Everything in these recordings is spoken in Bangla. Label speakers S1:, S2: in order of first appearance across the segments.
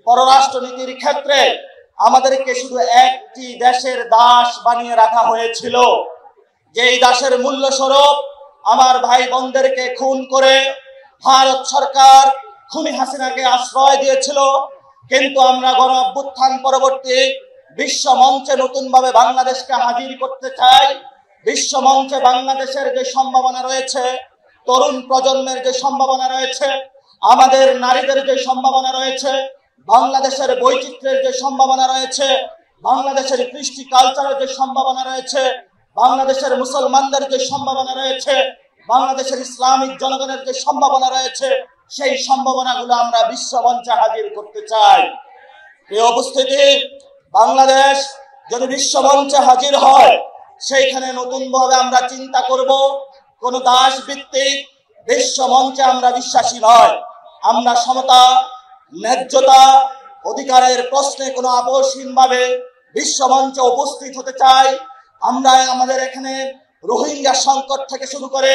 S1: পররাষ্ট্রনীতির ক্ষেত্রে আমাদেরকে শুধু একটি দেশের দাস বানিয়ে রাখা হয়েছিল, যেই দাসের মূল্য স্বরূপ আমার ভাই বোনদেরকে খুন করে ভারত সরকার খুনি হাসিনাকে আশ্রয় দিয়েছিল। কিন্তু আমরা গণ অভ্যুত্থান পরবর্তী বিশ্ব মঞ্চে নতুনভাবে বাংলাদেশকে হাজির করতে চাই। বিশ্ব মঞ্চে বাংলাদেশের যে সম্ভাবনা রয়েছে, তরুণ প্রজন্মের যে সম্ভাবনা রয়েছে, আমাদের নারীদের যে সম্ভাবনা রয়েছে, বাংলাদেশের বৈচিত্র্যের যে সম্ভাবনা রয়েছে, বাংলাদেশের কৃষ্টি কালচারের যে সম্ভাবনা রয়েছে, বাংলাদেশের মুসলমানদের যে সম্ভাবনা রয়েছে, বাংলাদেশের ইসলামিক জনগণের যে সম্ভাবনা রয়েছে, সেই সম্ভাবনাগুলো আমরা বিশ্ব মঞ্চে হাজির করতে চাই। এই উপস্থিতি, বাংলাদেশ যদি বিশ্ব মঞ্চে হাজির হয়, সেইখানে নতুনভাবে আমরা চিন্তা করব। কোন দাস ভিত্তিক বিশ্ব মঞ্চে আমরা বিশ্বাসী নয়। আমরা সমতা, ন্যায্যতা, অধিকারের প্রশ্নে কোনো আপোষহীনভাবে বিশ্ব মঞ্চে উপস্থিত হতে চাই। আমরা আমাদের এখানে রোহিঙ্গা সংকট থেকে শুরু করে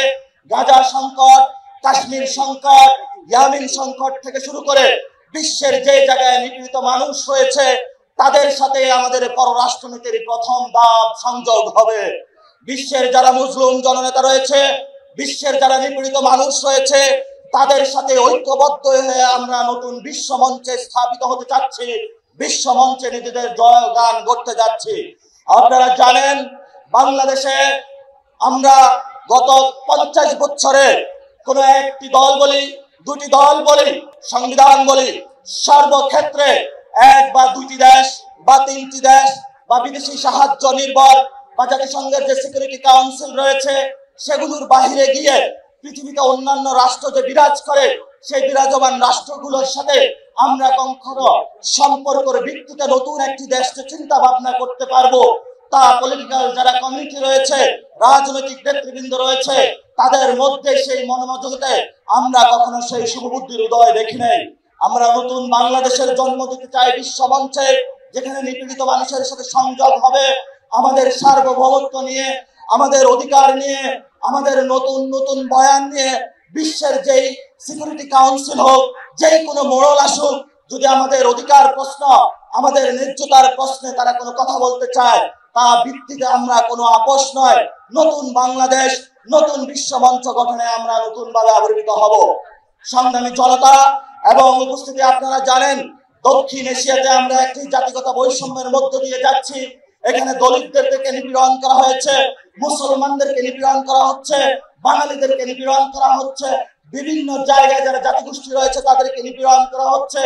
S1: গাজা সংকট, কাশ্মীর সংকট, ইয়ামেন সংকট থেকে শুরু করে বিশ্বের যে জায়গায় নিপীড়িত মানুষ রয়েছে, তাদের সাথে আমাদের পররাষ্ট্রনীতির প্রথম ধাপ সংযোগ হবে। বিশ্বের যারা মুসলিম জননেতা রয়েছে, বিশ্বের যারা নিপীড়িত মানুষ রয়েছে, তাদের সাথে ঐক্যবদ্ধ হয়ে আমরা নতুন বিশ্ব মঞ্চে স্থাপিত হতে চাচ্ছি, বিশ্ব মঞ্চে নিজেদের জয়গান করতে যাচ্ছি। আপনারা জানেন, বাংলাদেশে আমরা গত 50 বছরে কোনো একটি দল বলি, দুটি দল বলি, সংবিধান বলি, সর্বক্ষেত্রে এক বা দুটি দেশ বা তিনটি দেশ বা বিদেশি সাহায্য নির্ভর বা জাতিসংঘের যে সিকিউরিটি কাউন্সিল রয়েছে, সেগুলোর বাহিরে গিয়ে পৃথিবীতে অন্যান্য রাষ্ট্র যে বিরাজ করে, সেই বিরাজমান রাষ্ট্রগুলোর সাথে আমরা কখনো সম্পর্কের ভিত্তিতে নতুন একটি দেশকে চিন্তা ভাবনা করতে পারবো, তা পলিটিক্যাল যারা কমিউনিটি রয়েছে, রাজনৈতিক নেতৃবৃন্দ রয়েছে, তাদের মধ্যে সেই মনোমধ্যে আমরা কখনো সেই শুভবুদ্ধির উদয় দেখি নাই। আমরা নতুন বাংলাদেশের জন্ম দিতে চাই বিশ্ব মঞ্চে, যেখানে নিপীড়িত মানুষের সাথে সংযোগ হবে, আমাদের সার্বভৌমত্ব নিয়ে, আমাদের অধিকার নিয়ে, আমাদের নতুন নতুন বয়ান নিয়ে বিশ্বের যেই সিকিউরিটি কাউন্সিল হোক, যেই কোনো মোড়ল আসুক, যদি আমাদের অধিকার প্রশ্ন, আমাদের ন্যায্যতার প্রশ্নে তারা কোনো কথা বলতে চায়, তা ভিত্তিতে আমরা কোনো আপোষ নয়। নতুন বাংলাদেশ, নতুন বিশ্ব মঞ্চ গঠনে আমরা নতুনভাবে আবির্ভূত হব। সংগ্রামী জনতা এবং উপস্থিতি, আপনারা জানেন, দক্ষিণ এশিয়াতে আমরা একটি জাতিগত বৈষম্যের মধ্য দিয়ে যাচ্ছি। এখানে দলিতদেরকে নিপীড়ন করা হয়েছে, মুসলমানদেরকে নিপীড়ন করা হচ্ছে, বাঙালিদেরকে নিপীড়ন করা হচ্ছে, বিভিন্ন জায়গায় যারা জাতিগোষ্ঠী রয়েছে তাদেরকে নিপীড়ন করা হচ্ছে।